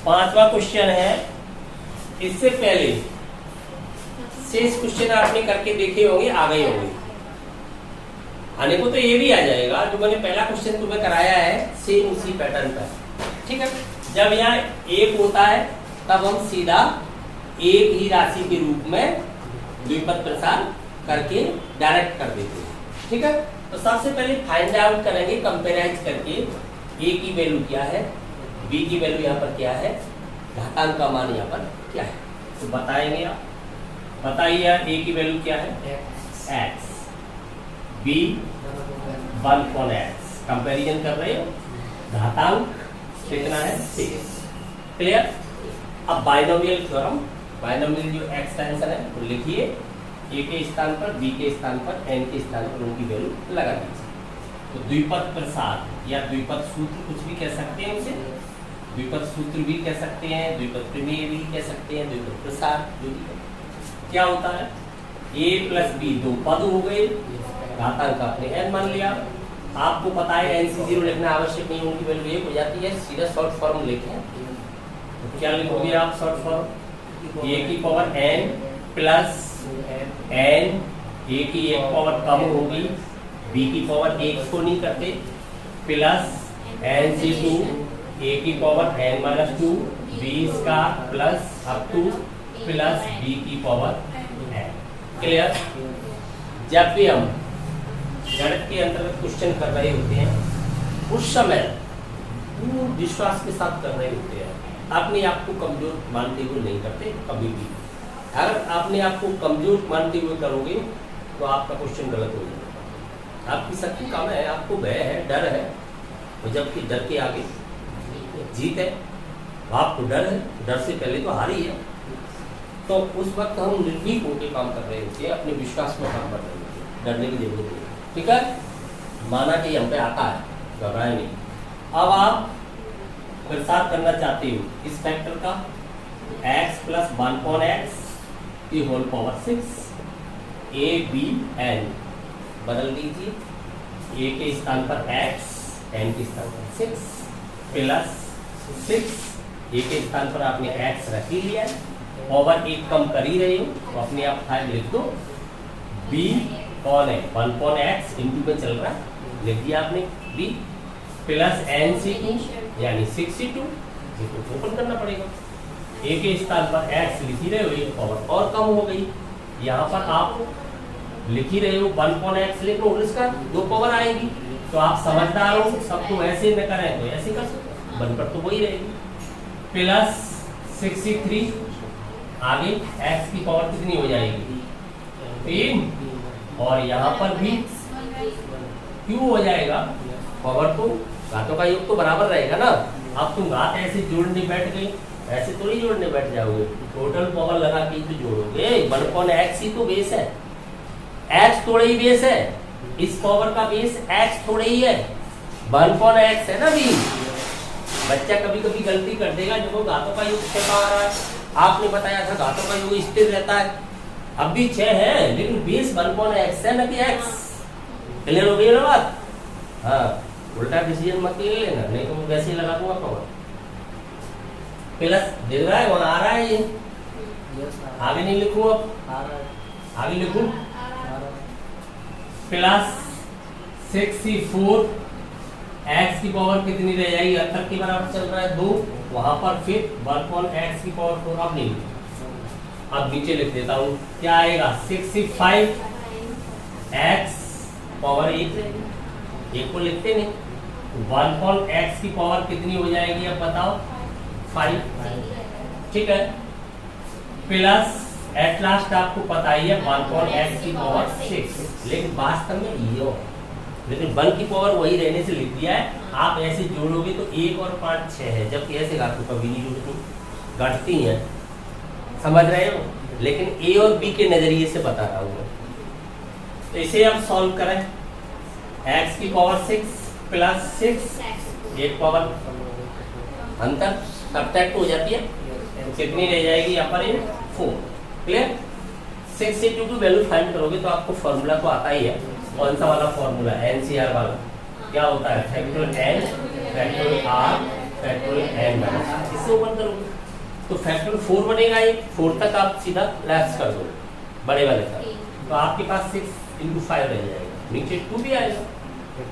5वां क्वेश्चन है। इससे पहले शेष क्वेश्चन आपने करके देखे होंगे, आ गए होंगे। आने को तो ये भी आ जाएगा, जो मैंने पहला क्वेश्चन तुम्हें कराया है सेम उसी पैटर्न पर। ठीक है, जब यहाँ एक होता है तब हम सीधा एक ही राशि के रूप में द्विपद प्रसार करके डायरेक्ट कर देते हैं। ठीक है, तो सबसे पहले फाइंड आउट करेंगे कंपेराइज करके ए की वैल्यू क्या है, बी की वैल्यू यहाँ पर क्या है, घातांक का मान यहाँ पर क्या है। तो बताएंगे आप, बताइए ए की वैल्यू क्या है, x, b 1/x, कंपैरिजन कर रहे हो, घातांक कितना है 6। क्लियर। अब बाइनोमियल थ्योरम, बाइनोमियल जो एक्सटेंशन है वो लिखिए, ए के स्थान पर, बी के स्थान पर, एन के स्थान पर उनकी वैल्यू लगा दीजिए। तो द्विपद प्रसार या द्विपद सूत्र कुछ भी कह सकते हैं उसे, द्विपद सूत्र भी कह सकते हैं, द्विपद प्रमेय भी कह सकते हैं, द्विपद प्रसार जो भी क्या होता है, a प्लस बी 2 पद हो गए, घातांक आपने n मान लिया। आपको पता है NC0 लिखना आवश्यक नहीं, उनकी वैल्यू 1 हो जाती है, सीधा शॉर्ट फॉर्म लिखें। तो क्या लिखोगे आप शॉर्ट फॉर्म, a की power n plus n, a की एक पावर कम होगी, b की पावर 1 को नहीं करते, प्लस NC2 a की पावर n-2 b का plus up two plus b की पावर n। क्लियर। जब भी हम गणित के अंतर्गत क्वेश्चन कर रहे होते हैं उस समय पूर्ण विश्वास के साथ कर रहे होते हैं, अपने आप को कमजोर मानते हुए नहीं करते कभी भी। अगर आपने आपको कमजोर मानते हुए करोगे तो आपका क्वेश्चन गलत हो जाएगा। आपकी शक्ति कम है, आपको भय है, डर है, तो जबकि डर के आगे जीत है। आपको डर है, डर से पहले तो हार ही है। तो उस वक्त हम निर्भीक होकर काम कर रहे होते हैं, अपने विश्वास में काम कर रहे होते हैं, डरने की जरूरत नहीं। ठीक है, माना कि हम पे आता है, घबराए नहीं। अब आप प्रसार करना चाहते हो इस फैक्टर का, x प्लस 1/x की whole power 6, a b n बदल दीजिए, a के स्थान पर x, n के स्थान पर 6 प्लस 6, a के स्थान पर आपने x रख ही लिया है, पावर 1 कम कर ही रहे हो तो अपने आप 5 लिख दो। b कौन है, 1/x इंटू में चल रहा है, लिख दिया आपने b प्लस NC2 यानी 62, इसको ओपन करना पड़ेगा। a के स्थान पर x लिख ही रहे हो, एक पावर और कम हो गई, यहाँ पर आप लिख ही रहे हो 1/x लिख लो, इसका 2 पावर आएगी। तो आप समझदार हो, सब तो ऐसे न करें तो ऐसे कर सकते, बनकर तो वही रहेगी, प्लस 63, आगे x की पावर कितनी हो जाएगी 3, और यहाँ पर भी q हो जाएगा, पावर तो घातों का योग तो बराबर रहेगा ना। अब तुम घात ऐसे जोड़ने बैठ गए, ऐसे तो नहीं जोड़ने बैठ जाओगे, टोटल पावर लगा के तो जोड़ोगे। 1/x ही तो बेस है, x थोड़ा ही बेस है, इस पावर का बेस x थोड़ा ही है, 1/x है ना भी। बच्चा कभी कभी गलती कर देगा, जब वो घातों का योग 6 आ रहा है, आपने बताया था घातों का योग स्थिर रहता है, अब भी 6 है लेकिन बेस 1/x है ना कि x। क्लियर हो गई ना बात। हाँ, उल्टा डिसीजन मत ले लेना, नहीं तो मैं वैसे ही लगा दूंगा पावर। प्लस दिख रहा है, वहां आ रहा है, ये आगे नहीं लिखूं, अब आगे लिखूं, प्लस 64, x की पावर कितनी रह जाएगी, 78 के बराबर चल रहा है 2, वहां पर फिर 1/x की पावर 4, अब नहीं, अब नीचे लिख देता हूं, क्या आएगा 65, x पावर 1 को लिखते नहीं, 1/x की पावर कितनी हो जाएगी अब बताओ 5। ठीक है, प्लस एट लास्ट आपको पता ही है 1/x की पावर 6, लेकिन वास्तव में ये हो, लेकिन 1 की पावर वही रहने से लिख दिया है। आप ऐसे जोड़ोगे तो 1 और 5 6 है, जबकि ऐसे घातों कभी नहीं जुड़ती, घटती हैं, समझ रहे हो। लेकिन a और b के नजरिए से बता रहा हूँ। तो इसे अब सॉल्व करें, x की पावर 6 प्लस 6, एक पावर अंतर सब्ट्रैक्ट हो जाती है, कितनी रह जाएगी यहाँ पर 4। क्लियर। 62 की वैल्यू फाइंड करोगे तो आपको फॉर्मूला तो आता ही है, कौन सा वाला फॉर्मूला, NCR वाला, क्या होता है factorial n factorial r factorial N minus R, इससे ओपन करोगे तो फैक्टोरियल 4 बनेगा, ये 4 तक आप सीधा लैप्स कर दो बड़े वाले का, तो आपके पास 6 into 5 रह जाएगा, नीचे 2 भी आएगा,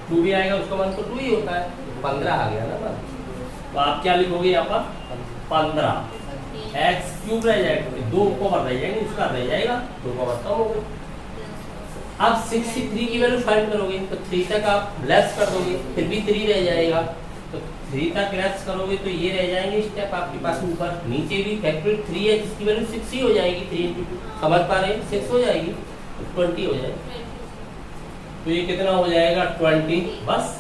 2 भी आएगा, उसका मान तो 2 ही होता है, 15 आ गया ना मान। तो आप क्या लिखोगे यहाँ पर 15 एक्स क्यूब रह जाएगा, 2 पावर रह जाएंगे, इसका रह जाएगा 2 पावर कम हो गई। अब 63 की वैल्यू फाइंड करोगे तो 3 तक आप लेस कर दोगे, फिर भी 3 रह जाएगा, तो 3 तक लेस करोगे तो ये रह जाएंगे स्टेप आपके पास ऊपर, नीचे भी फैक्टोरियल 3 है जिसकी वैल्यू 6 ही हो जाएगी, 3 into 2 समझ पा रहे हैं, 6 हो जाएगी तो 20 हो जाएगा, तो ये कितना हो जाएगा 20, बस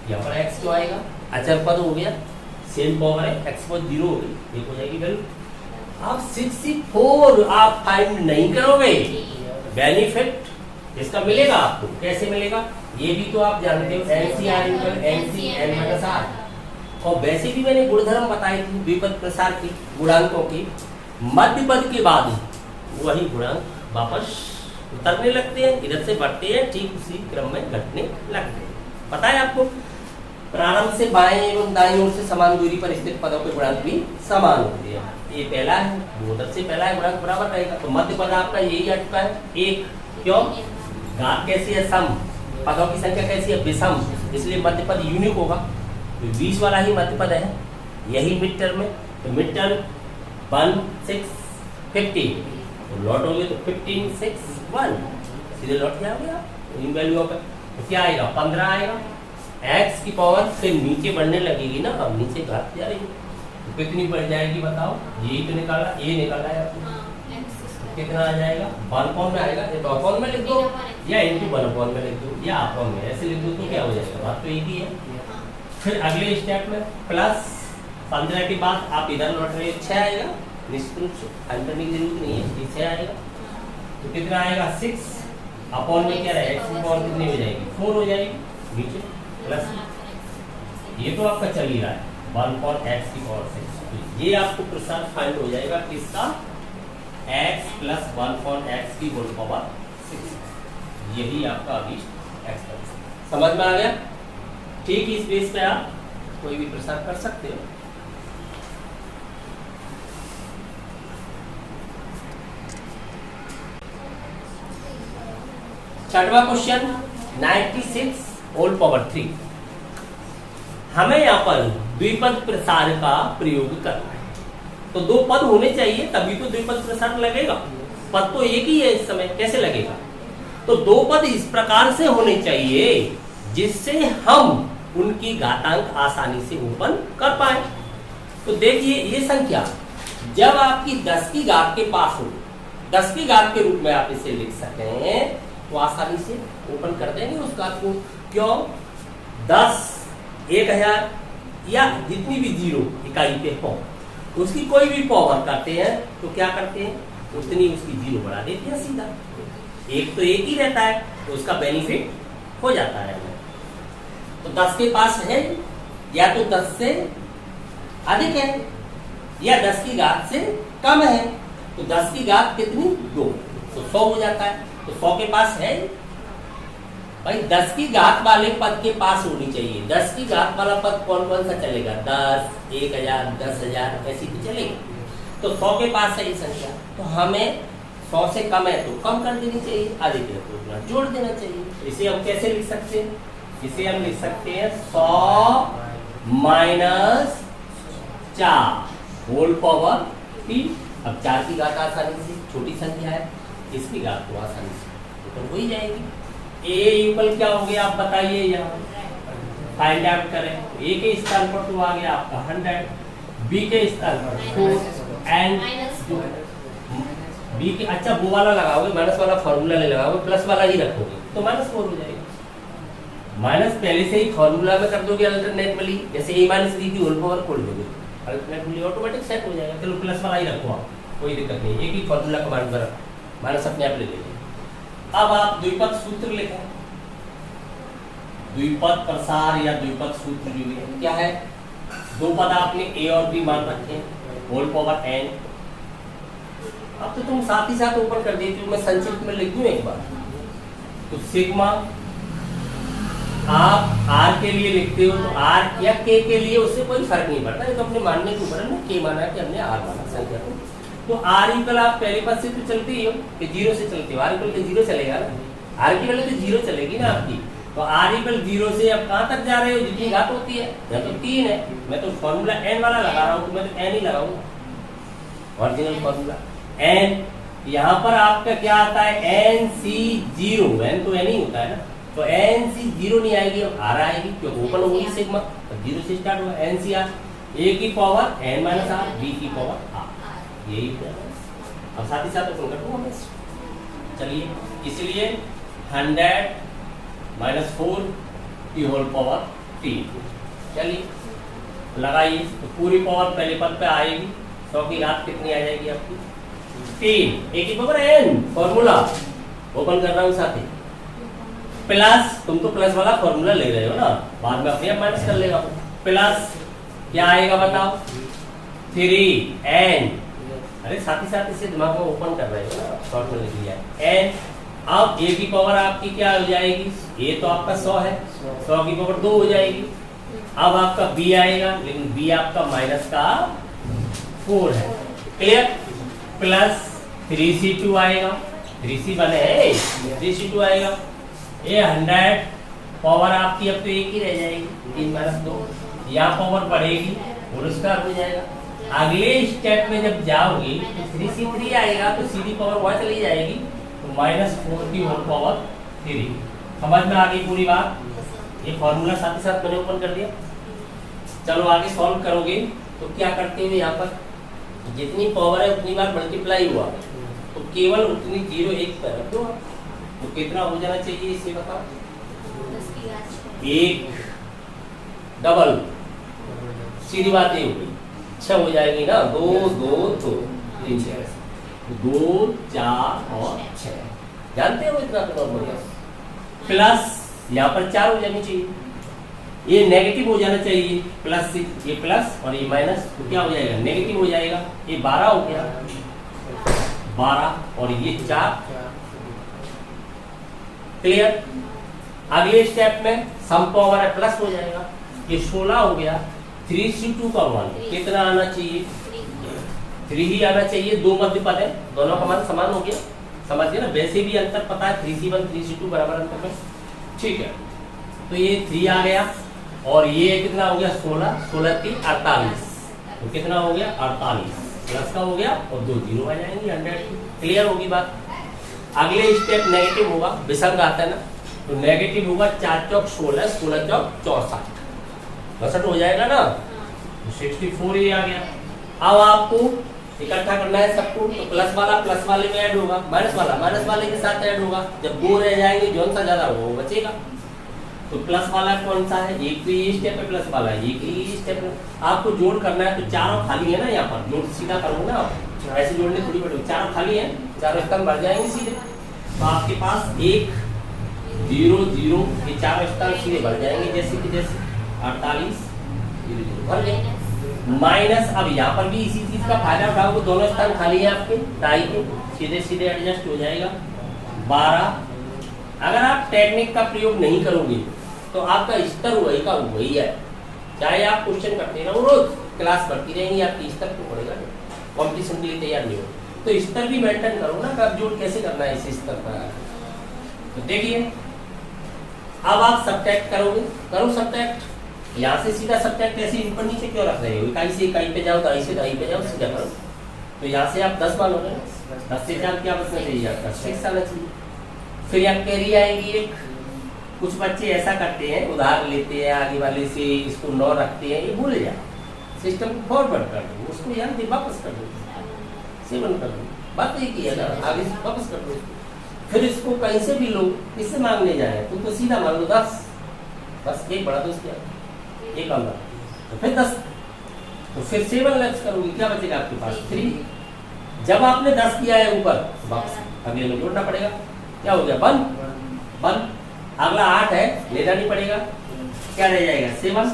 यहाँ पर x क्यों आएगा, अचर पद हो गया, सेम पावर है, x पद 0 हो गई, एक हो जाएगी वैल्यू। अब 64 आप फाइंड नहीं करोगे, बेनिफिट इसका मिलेगा आपको, कैसे मिलेगा ये भी तो आप जानते हो, NCR equal NC n minus r, और वैसे भी मैंने गुणधर्म बताई थी द्विपद प्रसार की, गुणांकों की, मध्य पद के बाद वही गुणांक वापस उतरने लगते हैं, इधर से बढ़ते हैं, ठीक उसी क्रम में घटने लगते हैं। पता है आपको, प्रारंभ से बाएं एवं दाईं ओर से समान दूरी पर स्थित पदों के गुणांक भी समान होते हैं, ये पहला है, वो उधर से पहला है, गुणांक बराबर रहेगा, तो मध्य पद आपका यही आ चुका है 1, क्यों, घात कैसी है सम, पदों की संख्या कैसी है विषम, इसलिए मध्य पद यूनिक होगा, तो 20 वाला ही मध्य पद है, यही मिड टर्म में, तो मिड टर्म 1 6 50, तो लॉट हो गए तो 15 6 1, सीधे लॉट क्या हो गया इन वैल्यूओं पर, तो क्या आएगा 15 आएगा, x की पावर से नीचे बढ़ने लगेगी ना, अब नीचे घात जा रही है, तो कितनी बढ़ जाएगी बताओ, यही तो निकाला, ये निकाला है आपने, कितना आ जाएगा 1 अपॉन में आएगा, ये तो अपॉन में लिख दो या इनटू 1 अपॉन में लिख दो या अपॉन में ऐसे लिख दो तो क्या हो जाएगा, बात तो एक ही है। फिर अगले स्टेप में प्लस 15 के बाद आप इधर लौट रहे 6 आएगा, निश्चित रूप से फाइंड करने की जरूरत नहीं है, ये 6 आएगा, तो कितना आएगा 6 अपॉन में क्या रहेगा, x की पावर कितनी हो जाएगी 4 हो जाएगी, नीचे प्लस, ये तो आपका चल ही रहा है 1 अपॉन x की पावर 6, ये आपको प्रसार फाइंड हो जाएगा किसका, x प्लस 1 अपॉन x की होल पावर 6, यही आपका अभी x का समझ में आ गया। ठीक, इस बेस पे आप कोई भी प्रसार कर सकते हो। छठवां क्वेश्चन 96 होल पावर 3, हमें यहाँ पर द्विपद प्रसार का प्रयोग करना है, तो 2 पद होने चाहिए तभी तो द्विपद प्रसार लगेगा, पद तो एक ही है इस समय, कैसे लगेगा, तो 2 पद इस प्रकार से होने चाहिए जिससे हम उनकी घातांक आसानी से ओपन कर पाए। तो देखिए ये संख्या जब आपकी 10 की घात के पास हो, 10 की घात के रूप में आप इसे लिख सकें तो आसानी से ओपन कर देंगे उस घात को, क्यों 10 1000 या जितनी भी 0 इकाई पे हो उसकी कोई भी पावर करते हैं तो क्या करते हैं, उतनी उसकी 0 बढ़ा देते हैं सीधा, एक तो एक ही रहता है तो उसका बेनिफिट हो जाता है। तो 10 के पास है या तो 10 से अधिक है या 10 की घात से कम है, तो 10 की घात कितनी 2, तो 100 हो जाता है, तो 100 के पास है भाई, 10 की घात वाले पद के पास होनी चाहिए, 10 की घात वाला पद कौन कौन सा चलेगा, 10 1000 10000 ऐसी तो चलेगी, तो 100 के पास है ये संख्या, तो हमें 100 से कम है तो कम कर देनी चाहिए, अधिक है तो उतना जोड़ देना चाहिए। इसे हम कैसे लिख सकते हैं, इसे हम लिख सकते हैं 100 माइनस 4 होल पावर 3, अब 4 की घात आसानी से, छोटी संख्या है इसकी घात तो आसानी से तो हो ही जाएगी। a इक्वल क्या हो गया आप बताइए, यहाँ फाइंड आउट करें, a के स्थान पर तो आ गया आपका 100, b के स्थान पर 4 एंड b के, अच्छा वो वाला लगाओगे, माइनस वाला फॉर्मूला नहीं लगाओगे, प्लस वाला ही रखोगे तो -4 हो जाएगा, माइनस पहले से ही फॉर्मूला में कर दोगे अल्टरनेटली, जैसे a माइनस b की होल पावर खोल दोगे अल्टरनेटली ऑटोमेटिक सेट हो जाएगा, चलो प्लस वाला ही रखो आप, कोई दिक्कत नहीं, एक ही फॉर्मूला कमांड पर माइनस अपने आप ले लेंगे। अब आप द्विपद सूत्र लिखें, द्विपद प्रसार या द्विपद सूत्र जो है क्या है, 2 पद आपने a और b मान रखे होल पावर n, अब तो तुम साथ ही साथ ऊपर कर देती हो, मैं संक्षिप्त में लिख दूं एक बार, तो सिग्मा आप आर के लिए लिखते हो तो आर या के लिए उससे कोई फर्क नहीं पड़ता, ये तो अपने मानने के ऊपर है ना, के माना कि हमने आर माना संख्या को। तो आर इक्वल आप पहले पास से तो चलते ही हो कि 0 से चलते हो, आर इक्वल 0 चलेगा ना, आर की वैल्यू तो 0 चलेगी ना आपकी। तो आर इक्वल 0 से अब कहाँ तक जा रहे हो, जितनी घात होती है, या तो 3 है, मैं तो फॉर्मूला n वाला लगा रहा हूँ, तो मैं तो n ही लगाऊंगा ओरिजिनल फॉर्मूला n। यहाँ पर आपका क्या आता है NC0, n तो n ही होता है ना, तो NC0 नहीं आएगी, अब R आएगी क्योंकि ओपन होगी सिग्मा, तो 0 से स्टार्ट होगा NCR, a की power n minus r, b की पावर r, यही है। अब साथ ही साथ ओपन कर दूंगा मैं, चलिए इसलिए 100 माइनस 4 की होल पावर 3, चलिए लगाइए तो पूरी पावर पहले पद पे आएगी, 100 की घात कितनी आ जाएगी आपकी 3, a की पावर n, फॉर्मूला ओपन कर रहा हूँ साथ ही, प्लस तुम तो प्लस वाला फॉर्मूला ले रहे हो ना, बाद में अपने आप माइनस कर लेगा, प्लस क्या आएगा बताओ 3n, अरे साथ ही साथ इसे दिमाग में ओपन कर रहे हो ना, शॉर्ट में लिख लिया n। अब a की पावर आपकी क्या हो जाएगी, a तो आपका 100 है, 100 की पावर 2 हो जाएगी। अब आपका b आएगा, लेकिन b आपका माइनस का 4 है, क्लियर, प्लस 3c2 आएगा, 3c बने है 3c2 आएगा, ये 100 पावर आपकी अब तो एक ही रह जाएगी, 3 माइनस 2, यहाँ पावर बढ़ेगी और उसका हो जाएगा। अगले स्टेप में जब जाओगे तो 3c3 आएगा, तो सीधी पावर वहां चली जाएगी, तो -4 की होल पावर 3। समझ में आ गई पूरी बात, ये फॉर्मूला साथ ही साथ मैंने ओपन कर दिया। चलो आगे सॉल्व करोगे तो क्या करते हो, यहाँ पर जितनी पावर है उतनी बार मल्टीप्लाई हुआ, तो केवल उतनी 0 1 पर रख दो, तो कितना हो जाना चाहिए इसे बताओ, 1 डबल, सीधी बात ये होगी 6 हो जाएगी ना, 2 2 2 3 6, 2 4 और 6, जानते हो इतना तो नॉर्मल। प्लस यहाँ पर 4 हो जानी चाहिए, ये नेगेटिव हो जाना चाहिए, प्लस से ये प्लस और ये माइनस, तो क्या हो जाएगा नेगेटिव हो जाएगा, ये 12 हो गया, 12 और ये 4, क्लियर। अगले स्टेप में सम पावर है प्लस हो जाएगा, ये 16 हो गया, 3c2 का मान कितना आना चाहिए, 3 ही आना चाहिए, 2 मध्य पद है, दोनों का मान समान हो गया, समझ गए ना, वैसे भी अंतर पता है 3c1 3c2 बराबर अंतर में, ठीक है। तो ये 3 आ गया और ये कितना हो गया 16, 16 की 48, तो कितना हो गया 48, प्लस का हो गया और 2 0 आ जाएंगे 100 की, क्लियर होगी बात। अगले स्टेप नेगेटिव होगा, विसंग आता है ना, तो नेगेटिव होगा 4 चौक 16, 16 चौक 64, 62 हो जाएगा ना, तो 64 ही आ गया। अब आपको इकट्ठा करना है सबको, तो प्लस वाले में ऐड होगा, माइनस वाले के साथ ऐड होगा, जब 2 रह जाएंगे जो सा ज्यादा होगा वो बचेगा। तो प्लस वाला कौन सा है, एक तो ये स्टेप है, प्लस वाला एक ही स्टेप है, आपको जोड़ करना है, तो चारों खाली है ना, यहाँ पर जोड़ सीधा करोगे ना आप, ऐसे जोड़ने थोड़ी पड़ेगी, चारों खाली है, चारों स्तंभ भर जाएंगे सीधे, तो आपके पास 1 0 0 ये चारों स्तंभ सीधे भर जाएंगे, जैसे कि जैसे 48 0 0 भर गए। माइनस, अब यहाँ पर भी इसी चीज का फायदा उठाओगे, दोनों स्थान खाली है आपके टाई के, सीधे सीधे एडजस्ट हो जाएगा 12। अगर आप टेक्निक का प्रयोग नहीं करोगे तो आपका स्तर वही का वही है, चाहे आप क्वेश्चन करते रहो, रोज क्लास बढ़ती रहेंगी, आपकी स्तर तो बढ़ेगा, कॉम्पिटिशन के लिए तैयार नहीं हो, तो स्तर भी मेंटेन करो ना, कब जोड़ कैसे करना है इस स्तर पर। तो देखिए अब आप सब्ट्रैक्ट करोगे, करो सब्ट्रैक्ट, यहाँ से सीधा सब्ट्रैक्ट ऐसे ऊपर नीचे क्यों रख रहे हो, इकाई से इकाई पे जाओ, दाई से दाई पे जाओ, सीधा करो, तो यहाँ से आप 10 मानोगे, 10 से 4 क्या बचना चाहिए आपका 6 आना चाहिए। फिर आप कैरी आएगी एक, कुछ बच्चे ऐसा करते हैं, उधार लेते हैं आगे वाले से, इसको 9 रखते हैं, ये भूल जाए, सिस्टम को फॉरवर्ड कर दो, उसको यार वापस कर दो, 7 कर दो, बात एक ही है ना, आगे से वापस कर दो। फिर इसको कहीं से भी लो, किससे मांगने जाए, तुम तो सीधा मांग लो 10, बस एक बड़ा दोस्त क्या एक कम, तो फिर 10, तो फिर 7 लेफ्ट करोगे, क्या बचेगा आपके पास 3। जब आपने 10 किया है ऊपर, वापस अगले में जोड़ना पड़ेगा, क्या हो गया 1, अगला 8 है, लेना नहीं पड़ेगा, क्या रह जाएगा 7,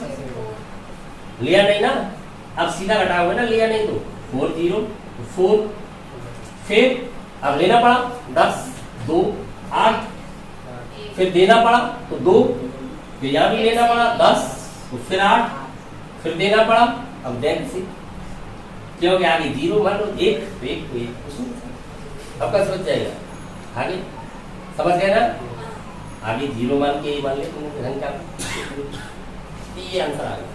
लिया नहीं ना, अब सीधा घटाओगे ना, लिया नहीं तो 4 0 4, फिर अब लेना पड़ा 10 2 8, फिर देना पड़ा तो 2, तो यहाँ भी लेना पड़ा 10, फिर 8, फिर देना पड़ा। अब देख से क्योंकि आगे 0 मान लो 1 तो 1 तो 1 आपका समझ जाएगा। आगे समझ गए ना, आगे 0 मान के मान ले तुमने ढंग का, ये आंसर आ गया।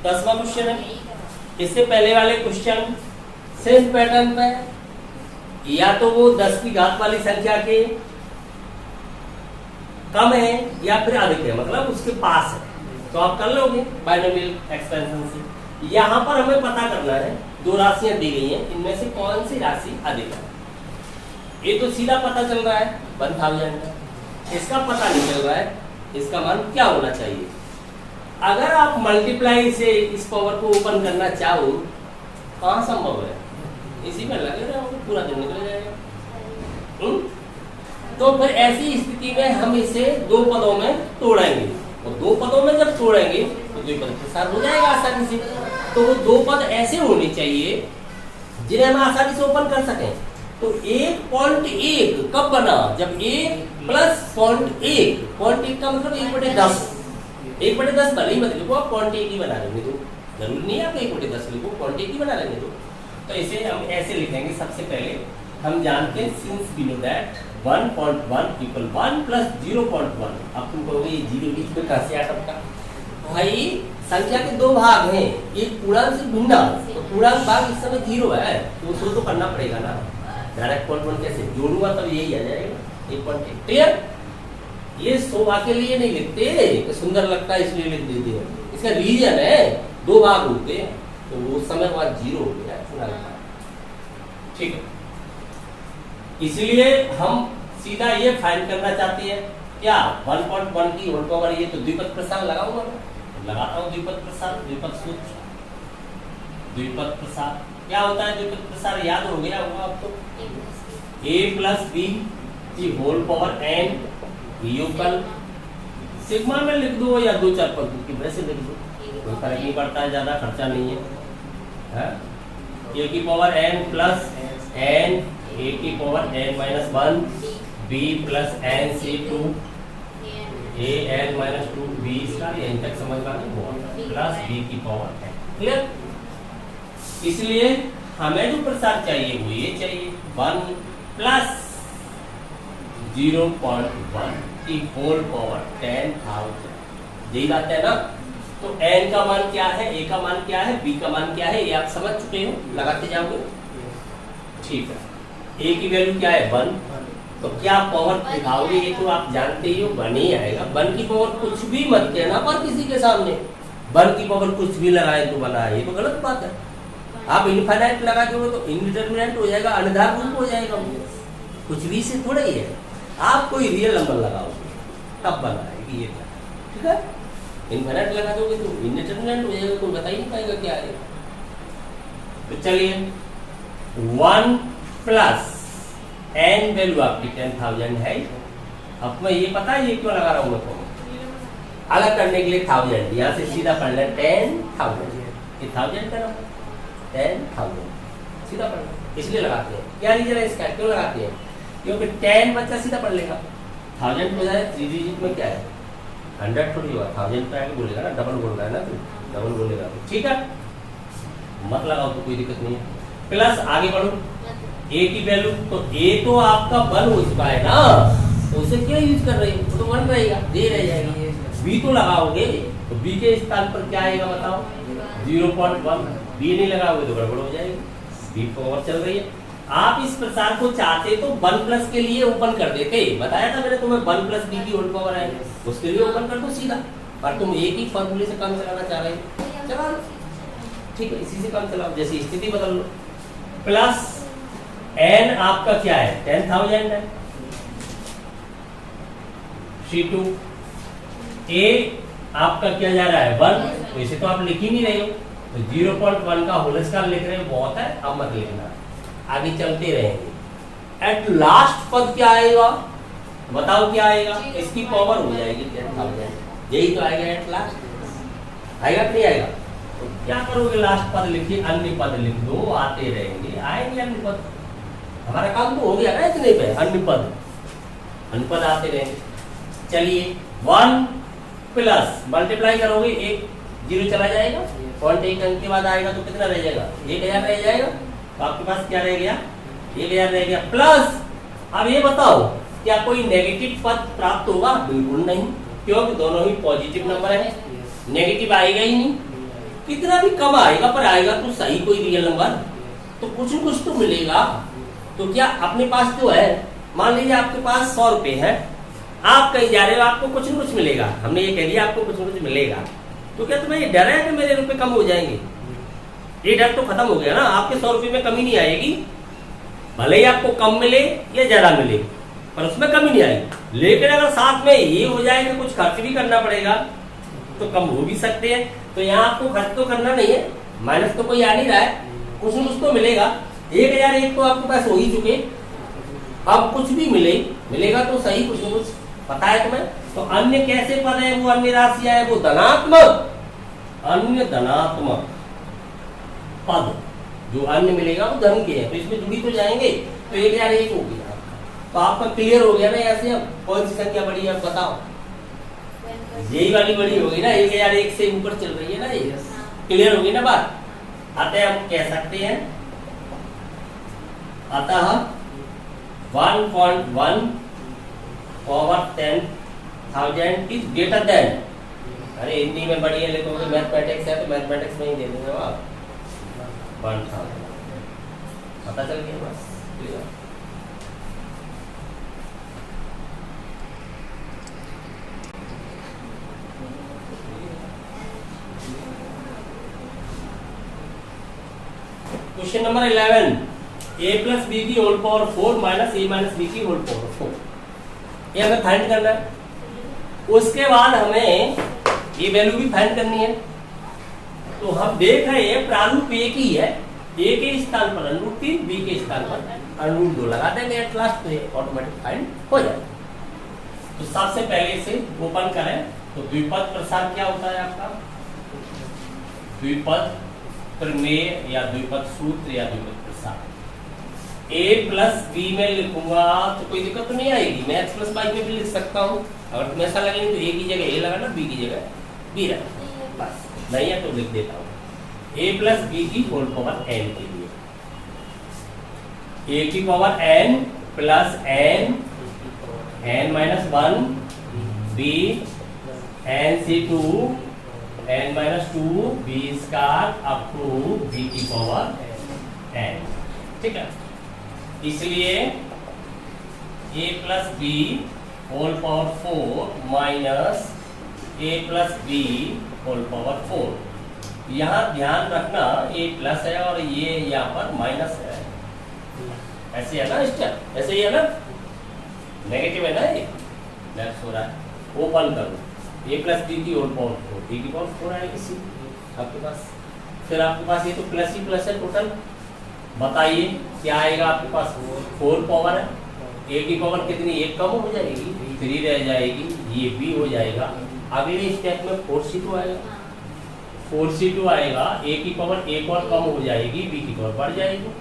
दसवां क्वेश्चन है, इससे पहले वाले क्वेश्चन सेम पैटर्न पे, या तो वो 10 की घात वाली संख्या के कम है या फिर अधिक है, मतलब उसके पास है, तो आप कर लोगे बाइनोमियल एक्सपेंशन से। यहाँ पर हमें पता करना है, दो राशियां दी गई हैं, इनमें से कौन सी राशि अधिक है। ये तो सीधा पता चल रहा है 1000 का, इसका पता नहीं चल रहा है इसका मान क्या होना चाहिए। अगर आप मल्टीप्लाई से इस पावर को ओपन करना चाहो, कहाँ संभव है, इसी में लगे रहो पूरा दिन निकल जाएगा। तो फिर ऐसी स्थिति में हम इसे दो पदों में तोड़ेंगे, और दो पदों में जब तोड़ेंगे तो द्विपद प्रसार हो जाएगा आसानी से। तो वो दो पद ऐसे होने चाहिए जिन्हें हम आसानी से ओपन कर सकें। तो 1.1 कब बना, जब 1 प्लस 0.1, 0.1 का मतलब 1/10, 1/10 भले ही मत लिखो, आप 0.1 ही बना लेंगे, तो जरूरी नहीं है आप 1/10 लिखो, 0.1 ही बना लेंगे। तो इसे हम ऐसे लिखेंगे। सबसे पहले हम जानते हैं since we know that 1.1 equal 1 plus 0.1। अब तुम कहोगे ये 0 बीच में कहाँ से आ सकता? भाई संख्या के दो भाग हैं, एक पूर्णांक से भिन्नांक, तो पूर्णांक भाग इस समय 0 है, तो उसको तो करना पड़ेगा ना। डायरेक्ट 0.1 कैसे जोड़ूंगा, तब यही आ जाएगा 1.1। क्लियर? ये शोभा के लिए नहीं लिखते कि सुंदर लगता है इसलिए लिख देते हैं, इसका रीजन है दो भाग होते हैं, तो उस समय बाद 0 हो गया। ठीक है, इसलिए हम सीधा ये फाइंड करना चाहते हैं क्या 1.1 की होल पावर, ये तो द्विपद प्रसार लगाऊंगा मैं, लगाता हूं द्विपद प्रसार, द्विपद सूत्र, द्विपद प्रसार क्या होता है? द्विपद प्रसार याद हो गया होगा आपको, a प्लस बी की होल पावर n योगफल, सिग्मा में लिख दो या 2-4 पद की वैसे लिख दो, कोई फर्क नहीं पड़ता है, ज्यादा खर्चा नहीं है। a की power n plus n, a की power n minus 1, b plus n से 2, a n माइनस 2, b इसका n तक समझना नहीं हुआ, प्लस b की पावर n। क्लियर? इसलिए हमें जो प्रसार चाहिए वो ये चाहिए 1 प्लस 0.1 की होल पावर 10,000। यही बात है ना। तो n का मान क्या है, a का मान क्या है, b का मान क्या है, ये आप समझ चुके हो, लगाते जाओगे। ठीक है, a की वैल्यू क्या है 1, तो क्या पावर दिखाओगे, ये तो आप जानते ही हो 1 ही आएगा। 1 की पावर कुछ भी मत कहना पर किसी के सामने, 1 की पावर कुछ भी लगाए तो बना, ये तो गलत बात है। आप इनफाइनाइट लगा दोगे तो इनडिटरमिनेंट हो जाएगा, अनिर्धार रूप हो जाएगा, कुछ भी से थोड़ा ही है। आप कोई रियल नंबर लगाओगे तब बनाएगी ये, ठीक है। इनफाइनाइट लगा दोगे तो इनडिटरमिनेंट हो जाएगा, कोई बता ही नहीं पाएगा क्या है। तो चलिए 1 प्लस n वैल्यू आपकी 10,000 है। अब मैं ये पता है ये क्यों लगा रहा हूँ, मैं अलग करने के लिए 1000, यहाँ से सीधा पढ़ लें 10,000, ये 1000 का नंबर 10,000 सीधा पढ़ लें, इसलिए लगाते हैं। क्या रीजन है इसका, क्यों लगाते हैं? क्योंकि 10 बच्चा सीधा पढ़ लेगा, 1000 हो जाए 3 डिजिट में क्या है 100 थोड़ी हुआ, 1000 पे आगे बोलेगा ना, डबल बोल रहा है ना, तो डबल बोलेगा, ठीक है मत लगाओ तो कोई दिक्कत नहीं है। प्लस आगे बढ़ो, a की वैल्यू, तो a तो आपका 1 हो चुका है ना, तो उसे क्या यूज कर रही हो, तो 1 रहेगा, दे रह जाएगी। b तो लगाओगे तो b के स्थान पर क्या आएगा बताओ 0.1, b नहीं लगाओगे तो गड़बड़ हो जाएगी, b पावर चल रही है। आप इस प्रसार को चाहते तो 1 प्लस के लिए ओपन कर देते, बताया था मैंने तुम्हें 1 प्लस b की होल पावर आएगी, उसके लिए ओपन कर दो सीधा, पर तुम एक ही फॉर्मूले से काम चलाना चाह रहे हो, चला ठीक है, इसी से काम चलाओ, जैसी स्थिति बदल लो। प्लस n आपका क्या है 10,000 है, C2 a आपका क्या जा रहा है 1, तो इसे तो आप लिख ही नहीं रहे हो, तो 0.1 का होल स्क्वायर लिख रहे हो, बहुत है, अब मत लिखना, आगे चलते रहेंगे। एट लास्ट पद क्या आएगा बताओ, क्या आएगा, इसकी पावर हो जाएगी 10,000, यही तो आएगा एट लास्ट, आएगा कि नहीं आएगा? तो क्या करोगे, लास्ट पद लिखिए, अन्य पद लिख दो, आते रहेंगे, आएंगे अन्य पद, हमारा काम तो हो गया ना इतने पे। अन्य पद आते रहेंगे। चलिए 1 प्लस मल्टीप्लाई करोगे, एक 0 चला जाएगा, पॉइंट एक अंक के बाद आएगा तो कितना रह जाएगा, 1000 रह जाएगा। तो आपके पास क्या रह गया, 1000 रह गया। प्लस अब ये बताओ क्या कोई नेगेटिव पद प्राप्त होगा? बिल्कुल नहीं, क्योंकि दोनों ही पॉजिटिव नंबर है, नेगेटिव आएगा ही नहीं। कितना भी कम आएगा पर आएगा तो सही कोई रियल नंबर, तो कुछ न कुछ तो मिलेगा। तो क्या अपने पास जो है, मान लीजिए आपके पास 100 रुपए है, आप कहीं जा रहे हो, आपको कुछ न कुछ मिलेगा, हमने ये कह दिया आपको कुछ न कुछ मिलेगा, तो क्या तुम्हें ये डर है कि मेरे रुपए कम हो जाएंगे? ये डर तो खत्म हो गया ना, आपके 100 रुपए में कमी नहीं आएगी। भले ही आपको कम मिले या ज्यादा मिले, पर उसमें कमी नहीं आएगी। लेकिन अगर साथ में ये हो जाए कि कुछ खर्च भी करना पड़ेगा तो कम हो भी सकते हैं। तो यहाँ आपको खर्च तो करना नहीं है, माइनस तो कोई आ नहीं रहा है, कुछ न कुछ तो मिलेगा। 1001 तो आपके पास हो ही चुके, अब कुछ भी मिलेगा तो सही, कुछ न कुछ पता है तुम्हें। तो अन्य कैसे पद है, वो अन्य राशियां है, वो धनात्मक, अन्य धनात्मक पद जो अन्य मिलेगा वो धन के है, तो इसमें जुड़ी तो जाएंगे। तो 1001 हो गया, तो आपका क्लियर हो गया ना। ऐसे अब कौन सी संख्या बड़ी है, बताओ? यही वाली बड़ी होगी ना, 1001 से ऊपर चल रही है ना ये। क्लियर होगी ना बात? अतः हम कह सकते हैं, अतः 1.1 पावर 10,000 इज ग्रेटर देन, अरे हिंदी में बढ़िया लिखोगे, मैथमेटिक्स है तो मैथमेटिक्स में ही दे देंगे आप, 1000। पता चल गया बस, clear. Question number 11, a plus B की whole power 4 minus a minus B की होल पावर 4, ये हमें फाइंड करना है। उसके बाद हमें ये वैल्यू भी फाइंड करनी है। तो हम देख रहे हैं प्रारूप एक ही है, a के स्थान पर √3, b के स्थान पर √2 लगा देंगे, एट लास्ट तो ऑटोमेटिक फाइंड हो जाए। तो सबसे पहले इसे ओपन करें, तो द्विपद प्रसार क्या होता है आपका, द्विपद प्रमेय या द्विपद सूत्र या द्विपद प्रसार। a प्लस बी में लिखूंगा तो कोई दिक्कत तो नहीं आएगी, मैं x प्लस वाई में भी लिख सकता हूँ। अगर तुम्हें ऐसा लगे तो a की जगह a लगाना, b की जगह b रखना, बस। नहीं है तो लिख देता हूँ a प्लस बी की होल पावर n के लिए, a की power n plus n minus 1 b n से 2 n minus 2 b square up to b की पावर n, ठीक है। इसलिए a plus B whole power 4 minus a plus B whole power 4। यहाँ ध्यान रखना a प्लस है और ये यहाँ पर माइनस है, ऐसे है ना स्टेप, ऐसे ही है ना, नेगेटिव है ना ये, लेफ्ट हो रहा है। ओपन करो, a प्लस बी की होल पावर 4, b की पावर 4 आएगी आपके पास। फिर आपके पास ये तो प्लस ही प्लस है टोटल, बताइए क्या आएगा आपके पास, 4 पावर है, a की पावर कितनी, 1 कम हो जाएगी, 3 रह जाएगी, ये b हो जाएगा। अगले स्टेप में 4c2 आएगा, 4c2 आएगा, a की पावर 1 और कम हो जाएगी, b की पावर बढ़ जाएगी,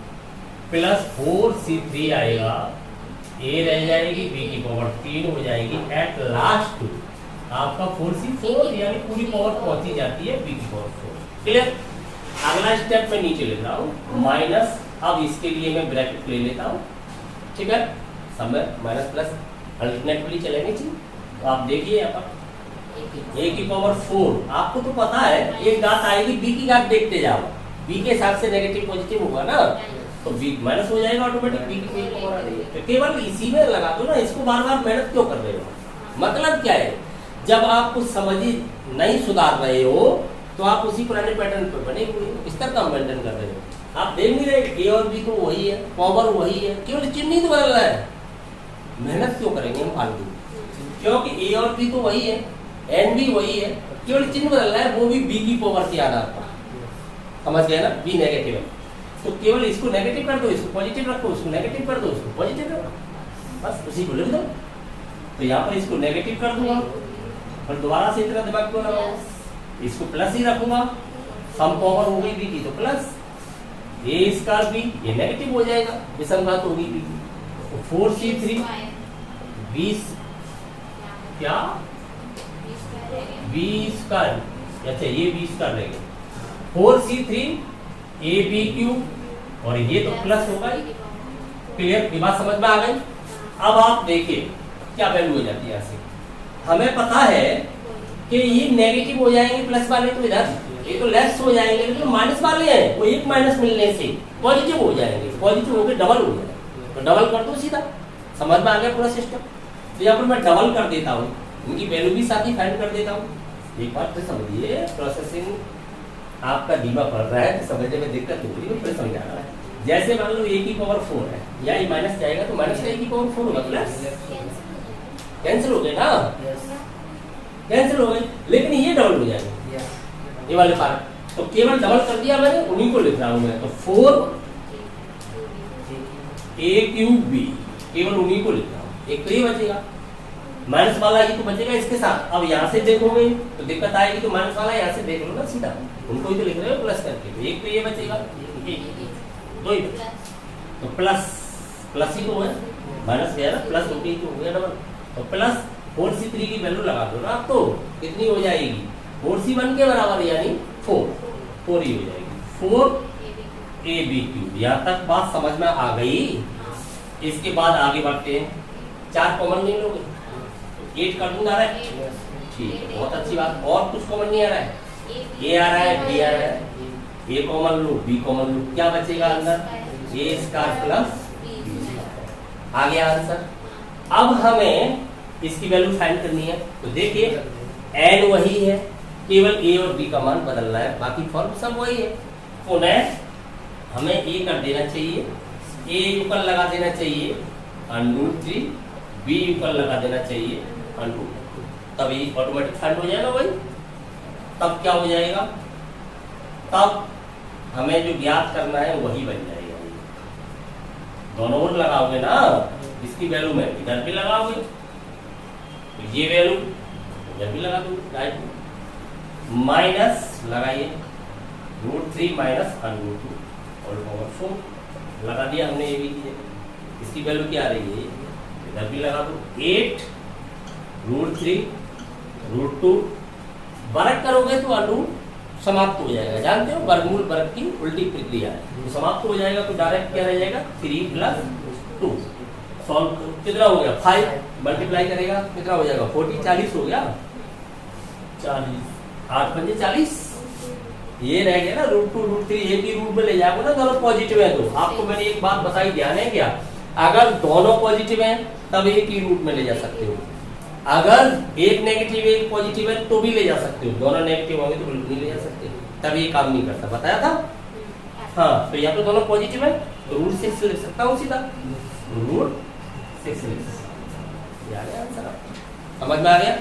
प्लस 4c3 आएगा, a रह जाएगी, b की पावर 3 हो जाएगी, एट लास्ट आपका 4c4 यानी पूरी पावर पहुंची जाती है b की पावर 4। क्लियर? अगला स्टेप में नीचे ले रहा हूँ माइनस, अब इसके लिए मैं ब्रैकेट ले लेता हूँ, ठीक है। समय माइनस प्लस अल्टरनेटली चलेंगे, तो आप देखिए यहाँ पर a की पावर 4, आपको तो पता है एक घात आएगी, b की घात देखते जाओ, b के हिसाब से नेगेटिव पॉजिटिव होगा ना, तो b माइनस हो जाएगा ऑटोमेटिक, b की पावर आ रही है। तो केवल इसी में लगा दो ना, इसको बार बार मेहनत क्यों कर रहे हो? मतलब क्या है, जब आप कुछ समझी नहीं सुधार रहे हो तो आप उसी पुराने पैटर्न पर बने हुए हो, इस तरह का मेंटेन कर रहे हो। आप देख नहीं रहे a और b तो वही है, पावर वही है, केवल चिन्ह ही तो बदल रहा है। मेहनत क्यों करेंगे हम फालतू, क्योंकि a और b तो वही है, n भी वही है, केवल चिन्ह बदल रहा है, वो भी b की पावर के आधार पर। समझ गए ना, b नेगेटिव है तो केवल इसको नेगेटिव कर दो, इसको पॉजिटिव रखो, उसको नेगेटिव कर दो, उसको पॉजिटिव रखो, बस उसी को लिख दो। तो यहाँ पर इसको नेगेटिव कर दूंगा और दोबारा से इतना दिमाग क्यों लगाऊंगा, इसको प्लस ही रखूंगा, सम पावर हो गई b की तो प्लस, ए स्क्वायर बी, ये नेगेटिव हो जाएगा, विसंगत होगी बी। तो 4c3 20 क्या बी स्क्वायर, अच्छा ये बी स्क्वायर रहेगा 4c3 ए बी क्यूब, और ये तो प्लस होगा। क्लियर, ये बात समझ में आ गई। अब आप देखिए क्या वैल्यू हो जाती है यहाँ से, हमें पता है कि ये नेगेटिव हो जाएंगे प्लस वाले, तो इधर ये तो लेस हो जाएंगे, लेकिन माइनस वाले हैं वो एक माइनस मिलने से पॉजिटिव हो जाएंगे, पॉजिटिव होकर डबल हो जाएंगे। तो डबल कर दो सीधा, समझ में आ गया पूरा सिस्टम। तो यहाँ पर मैं डबल कर देता हूँ, इनकी वैल्यू भी साथ ही फाइंड कर देता हूँ। एक बात तो समझिए, प्रोसेसिंग आपका धीमा पड़ रहा है तो समझने में दिक्कत हो रही है, फिर समझा रहा है। जैसे मान लो a की पावर 4 है, या ये माइनस जाएगा तो माइनस का a की पावर 4 होगा, प्लस कैंसिल हो गए ना, कैंसिल हो गए, लेकिन ये डबल हो जाएगा ये वाले पार्ट, तो केवल डबल कर दिया मैंने, उन्हीं को लिख रहा हूं मैं। तो 4 a क्यूब b, केवल उन्हीं को लिख रहा हूं, एक तो ये बचेगा, माइनस वाला ये तो बचेगा इसके साथ। अब यहाँ से देखोगे तो दिक्कत आएगी, तो माइनस वाला यहाँ से देख लो ना सीधा, उनको ही तो लिख रहे हो प्लस करके, तो एक तो ये बचेगा, दो ही तो प्लस प्लस ही तो है, माइनस गया ना, प्लस होके ही तो हो गया डबल। तो प्लस 4c3 की वैल्यू लगा दो ना आप, तो कितनी हो जाएगी 4c1 के बराबर, यानी 4 ही हो जाएगी, 4ab क्यूब। यहाँ तक बात समझ में आ गई। इसके बाद आगे बढ़ते हैं, 4 कॉमन नहीं लोगे, 8 कर दूंगा, आ रहा है, ठीक है, बहुत अच्छी बात। और कुछ कॉमन नहीं आ रहा है, ए आ रहा है, बी आ रहा है, ए कॉमन लो, बी कॉमन लो, क्या बचेगा अंदर, ए स्क्वायर प्लस आ गया आंसर। अब हमें इसकी वैल्यू फाइंड करनी है, तो देखिए एन वही है, केवल ए और बी का मान बदलना है, बाकी फॉर्म सब वही है। पुनः हमें ए कर देना चाहिए, ए यूकल लगा देना चाहिए √3, बी यूकल लगा देना चाहिए √2, तभी ऑटोमेटिक फाइंड हो जाएगा भाई। तब क्या हो जाएगा, तब हमें जो ज्ञात करना है वही बन जाएगा। दोनों ओर लगाओगे ना, इसकी वैल्यू में इधर भी लगाओगे, तो ये वैल्यू इधर भी लगा दोगे, राइट, माइनस लगाइए √3 माइनस √2 और पावर 4 लगा दिया हमने, ये भी किया। इसकी वैल्यू क्या आ रही है, इधर भी लगा दो, 8 √3 √2, वर्ग करोगे तो अनु समाप्त हो जाएगा, जानते हो वर्गमूल वर्ग की उल्टी प्रक्रिया है, तो समाप्त हो जाएगा, तो डायरेक्ट क्या रह जाएगा 3 + 2। सॉल्व कितना हो गया, 5 मल्टीप्लाई करेगा कितना हो जाएगा, 40 40 हो गया, 40 8 पंजे 40, ये रह गया ना √2 √3, एक ही रूट में ले जाओगे ना, दोनों पॉजिटिव है। तो आपको मैंने एक बात बताई, ध्यान है क्या, अगर दोनों पॉजिटिव है तब एक ही रूट में ले जा सकते हो, अगर एक नेगेटिव एक पॉजिटिव है तो भी ले जा सकते हो, दोनों नेगेटिव होंगे तो बिल्कुल नहीं ले जा सकते, तब ये काम नहीं करता, बताया था। हाँ, तो यहाँ पे दोनों पॉजिटिव है तो √6 लिख सकता हूँ सीधा, √6 लिख सकता हूँ। समझ में आ गया।